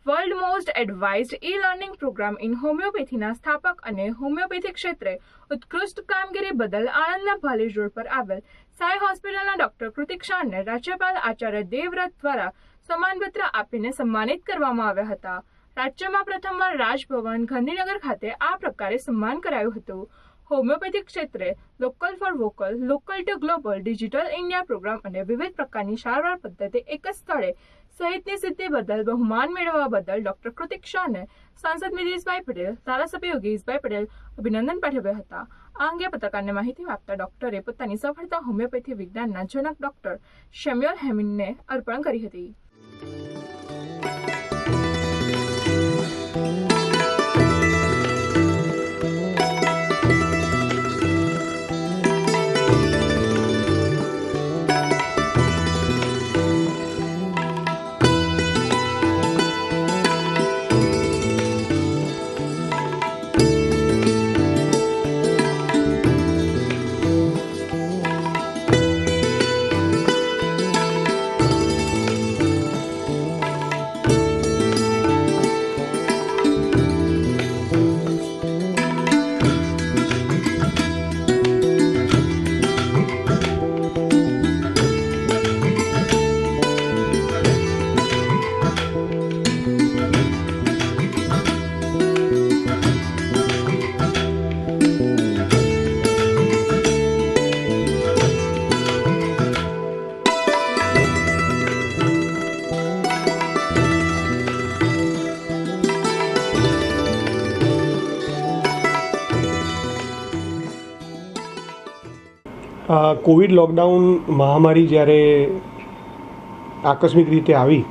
World most advised e learning programme in હોમિયોપેથીના સ્થાપક અને હોમિયોપેથી ક્ષેત્રે ઉત્કૃષ્ટ કામગીરી બદલ આણંદના ભાલેજ રોડ પર આવેલ સાઈ હોસ્પિટલના ડોક્ટર કૃતિક શાહને રાજ્યપાલ આચાર્ય દેવવ્રત દ્વારા સન્માનપત્ર આપીને સન્માનિત કરવામાં આવ્યા હતા. રાજ્યમાં પ્રથમવાર રાજભવન ગાંધીનગર ખાતે આ પ્રકારે સન્માન કરાયું હતું. હોમિયોપેથિક ક્ષેત્રે local for vocal, local to global, digital India program અને વિવિધ પ્રકારની સારવાર પદ્ધતિ એક જ સ્થળે સહિતની સિદ્ધિ બદલ બહુમાન મેળવવા બદલ ડોક્ટર કૃતિક શાહને સાંસદ મિતેશભાઈ પટેલ, ધારાસભ્ય યોગેશભાઈ પટેલ અભિનંદન પાઠવ્યા હતા. આ અંગે પત્રકારને માહિતી આપતા ડોક્ટરે પોતાની સફળતા હોમિયોપેથી વિજ્ઞાનના જનક ડોક્ટર સેમ્યુઅલ હેમિનને અર્પણ કરી હતી. કોવિડ લોકડાઉન મહામારી જ્યારે આકસ્મિક રીતે આવી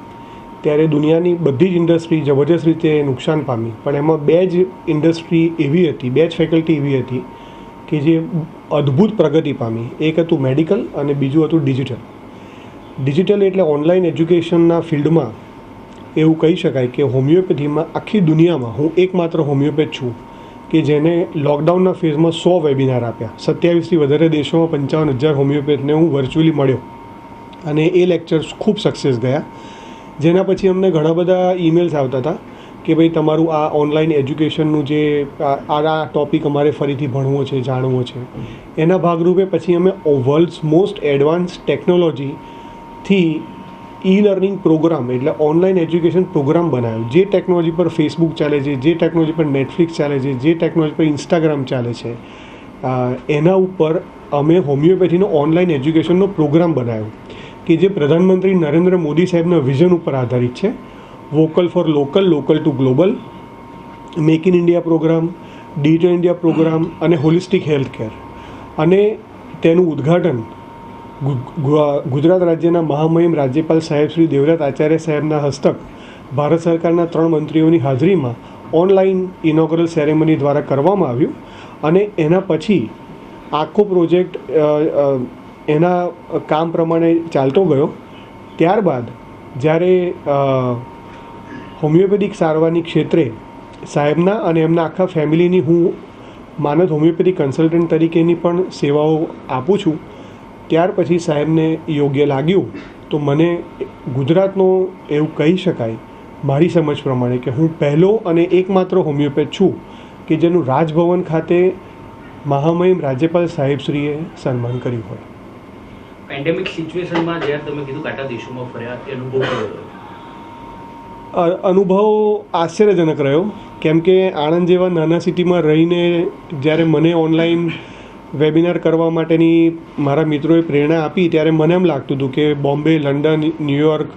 ત્યારે દુનિયાની બધી જ ઇન્ડસ્ટ્રી જબરજસ્ત રીતે નુકસાન પામી. પણ એમાં બે જ ઇન્ડસ્ટ્રી એવી હતી, બે જ ફેકલ્ટી એવી હતી કે જે અદ્ભુત પ્રગતિ પામી. એક હતું મેડિકલ અને બીજું હતું ડિજિટલ. ડિજિટલ એટલે ઓનલાઈન એજ્યુકેશનના ફિલ્ડમાં એવું કહી શકાય કે હોમિયોપેથીમાં આખી દુનિયામાં હું એકમાત્ર હોમિયોપેથ છું કે જેને લોકડાઉનના ફેઝમાં 100 વેબિનાર આપ્યા. 27થી વધારે દેશોમાં 55,000 હોમિયોપેથને હું વર્ચ્યુઅલી મળ્યો અને એ લેક્ચર્સ ખૂબ સક્સેસ ગયા. જેના પછી અમને ઘણા બધા ઈમેલ્સ આવતા હતા કે ભાઈ તમારું આ ઓનલાઈન એજ્યુકેશનનું જે આ ટૉપિક અમારે ફરીથી ભણવો છે, જાણવો છે. એના ભાગરૂપે પછી અમે વર્લ્ડ્સ મોસ્ટ એડવાન્સ ટેકનોલોજીથી ઈ લર્નિંગ પ્રોગ્રામ એટલે ઓનલાઈન એજ્યુકેશન પ્રોગ્રામ બનાવ્યો. જે ટેકનોલોજી પર ફેસબુક ચાલે છે, જે ટેકનોલોજી પર નેટફ્લિક્સ ચાલે છે, જે ટેકનોલોજી પર ઇન્સ્ટાગ્રામ ચાલે છે, એના ઉપર અમે હોમિયોપેથીનો ઓનલાઈન એજ્યુકેશનનો પ્રોગ્રામ બનાવ્યો કે જે પ્રધાનમંત્રી નરેન્દ્ર મોદી સાહેબના વિઝન ઉપર આધારિત છે. Vocal for local, local to global, make in India program, digital India program અને હોલિસ્ટિક હેલ્થ કેર. અને તેનું ઉદ્ઘાટન ગુજરાત રાજ્યના મહામહિમ રાજ્યપાલ સાહેબ શ્રી દેવવ્રત આચાર્ય સાહેબના હસ્તક ભારત સરકારના 3 મંત્રીઓની હાજરીમાં ઓનલાઈન ઇનોગ્રલ સેરેમની દ્વારા કરવામાં આવ્યું. અને એના પછી આખો પ્રોજેક્ટ એના કામ પ્રમાણે ચાલતો ગયો. ત્યારબાદ જ્યારે હોમિયોપેથિક સારવારની ક્ષેત્રે સાહેબના અને એમના આખા ફેમિલીની હું માનદ હોમિયોપેથિક કન્સલ્ટન્ટ તરીકેની પણ સેવાઓ આપું છું. ત્યાર પછી સાહેબને યોગ્ય લાગ્યું તો મને ગુજરાતનો એવું કહી શકાય મારી સમજ પ્રમાણે કે હું પહેલો અને એકમાત્ર હોમિયોપેથ છું કે જેનું રાજભવન ખાતે મહામહિમ રાજ્યપાલ સાહેબશ્રીએ સન્માન કર્યું હોય. પેન્ડેમિક સિચ્યુએશનમાં જ્યારે તમે કીધું કાંટા દેશોમાં ફર્યા એ અનુભવ કેવો રહ્યો? અનુભવ આશ્ચર્યજનક રહ્યો. કેમ કે આણંદ જેવા નાના સિટીમાં રહીને જ્યારે મને ઓનલાઈન વેબિનાર કરવા માટેની મારા મિત્રોએ પ્રેરણા આપી ત્યારે મને એમ લાગતું હતું કે બોમ્બે, લંડન, ન્યૂયોર્ક,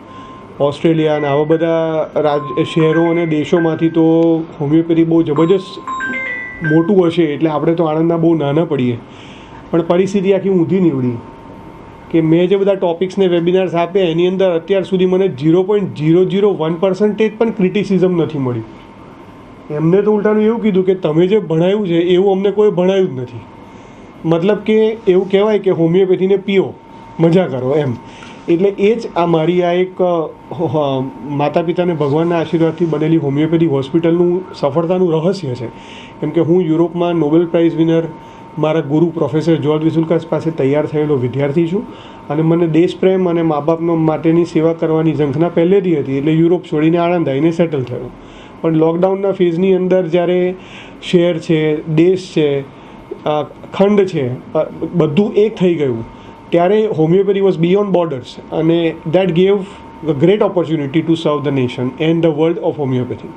ઓસ્ટ્રેલિયા અને આવા બધા શહેરો અને દેશોમાંથી તો હોમિયોપેથી બહુ જબરજસ્ત મોટું હશે એટલે આપણે તો આણંદના બહુ નાના પડીએ. પણ પરિસ્થિતિ આખી ઊંધી નીવડી કે મેં જે બધા ટોપિક્સને વેબિનાર્સ આપ્યા એની અંદર અત્યાર સુધી મને 0.001% પણ ક્રિટિસિઝમ નથી મળ્યું. એમને તો ઉલટાનું એવું કીધું કે તમે જે ભણાવ્યું છે એવું અમને કોઈ ભણાવ્યું જ નથી. મતલબ કે એવું કહેવાય કે હોમિયોપેથીને પીઓ, મજા કરો એમ. એટલે એ જ આ મારી આ એક માતા પિતાને ભગવાનના આશીર્વાદથી બનેલી હોમિયોપેથી હોસ્પિટલનું સફળતાનું રહસ્ય છે. કેમ કે હું યુરોપમાં નોબેલ પ્રાઇઝ વિનર મારા ગુરુ પ્રોફેસર જ્યોર્જ વિસુલ્કાસ પાસે તૈયાર થયેલો વિદ્યાર્થી છું અને મને દેશપ્રેમ અને મા બાપનો માટેની સેવા કરવાની ઝંખના પહેલેથી હતી, એટલે યુરોપ છોડીને આણંદ આવીને સેટલ થયો. પણ લોકડાઉનના ફેઝની અંદર જ્યારે શહેર છે, દેશ છે, ખંડ છે, બધું એક થઈ ગયું, ત્યારે હોમિયોપેથી વોઝ બિયોન્ડ બોર્ડર્સ, અને that gave a great opportunity to serve the nation and the world of homeopathy.